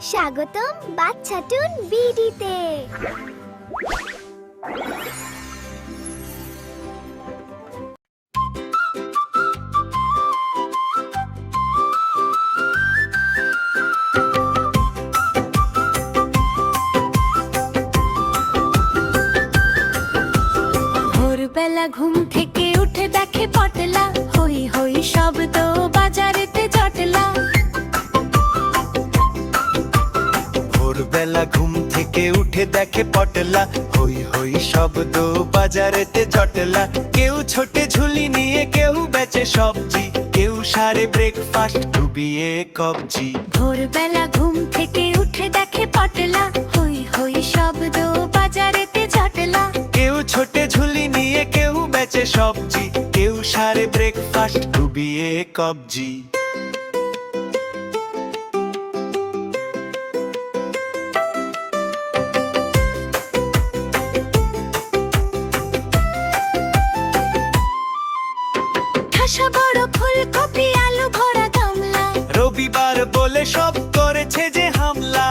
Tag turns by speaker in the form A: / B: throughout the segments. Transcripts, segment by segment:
A: স্বাগতম বাচ্চাটুন বিডিতে।
B: ভোরবেলা ঘুম থেকে উঠে দেখে পটলা, হই হই শব্দ বাজারেতে জটলা।
C: ভোরবেলা ঘুম থেকে উঠে দেখে পটলা, হই হই শব্দ বাজারেতে জটলা। কেউ ছোটে ঝুলি নিয়ে, কেউ বেচে সবজি, কেউ সারে ব্রেকফাস্ট ডুবিয়ে কবজি।
B: ভোরবেলা ঘুম থেকে উঠে দেখে পটলা, হই হই শব্দ বাজারেতে জটলা।
C: কেউ ছোটে ঝুলি নিয়ে, কেউ বেচে সবজি, কেউ সারে ব্রেকফাস্ট ডুবিয়ে কবজি।
B: ঠাসা বড় ফুলকপি আলু ভরা গামলা,
C: রবিবার বলে সব করেছে যে হামলা।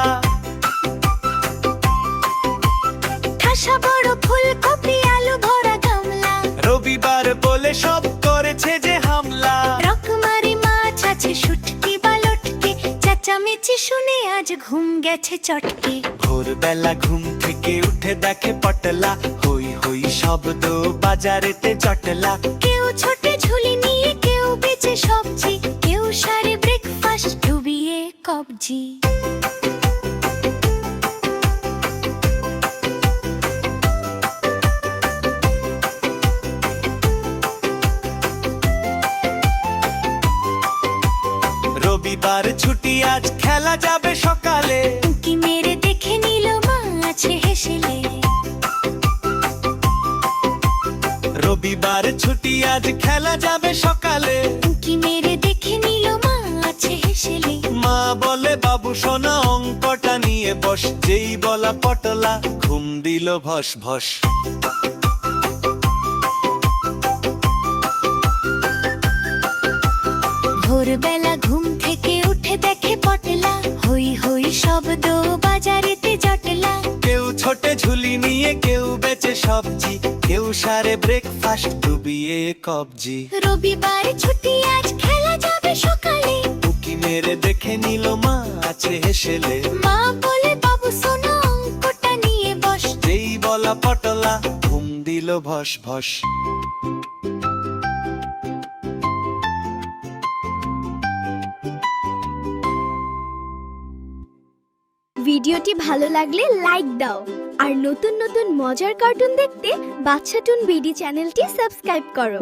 B: ঠাসা বড় ফুলকপি আলু ভরা গামলা।
C: রবিবার বলে সব করেছে যে হামলা।
B: রকমারি মাছ আছে শুটকি বা লটকে, চেঁচামেচি শুনে আজ ঘুম গেছে চটকে।
C: ভোরবেলা ঘুম থেকে উঠে দেখে পটলা, হই হই শব্দ বাজারেতে জটলা।
B: কেউ ছোটে ঝুলি নিয়ে, কেউ বেচে সবজি, কেউ সারে ব্রেকফাস্ট ডুবিয়ে কবজি।
C: রবিবার ছুটি, আজ খেলা যাবে সকালে।
B: উঁকি মেরে দেখে নিল মা আছে হেসেলে।
C: রবিবার ছুটি, আজ খেলা যাবে সকালে।
B: উঁকি মেরে দেখে নিল মা আছে হেসেলে।
C: মা বলে বাবু সোনা অঙ্কটা নিয়ে বস, যেই বলা পটলা ঘুম দিল ভস ভস।
B: ভোরবেলা ঘুম থেকে উঠে দেখে পটলা, হই হই শব্দ বাজারেতে জটলা।
C: কেউ ছোটে ঝুলি নিয়ে, কেউ বেচে সবজি, কেউ সারে ব্রেকফাস্ট ডুবিয়ে কবজি।
B: রবিবার ছুটি, আজ খেলা যাবে সকালে।
C: উকি মেরে দেখে নিল মা আছে হেসেলে।
B: মা বলে বাবু সোনা অঙ্কটা নিয়ে বস,
C: যেই বলা পটলা ঘুম দিল ভস ভস।
A: ভিডিওটি ভালো লাগলে লাইক দাও, আর নতুন নতুন মজার কার্টুন দেখতে বাচ্চাটুন বিডি চ্যানেলটি সাবস্ক্রাইব করো।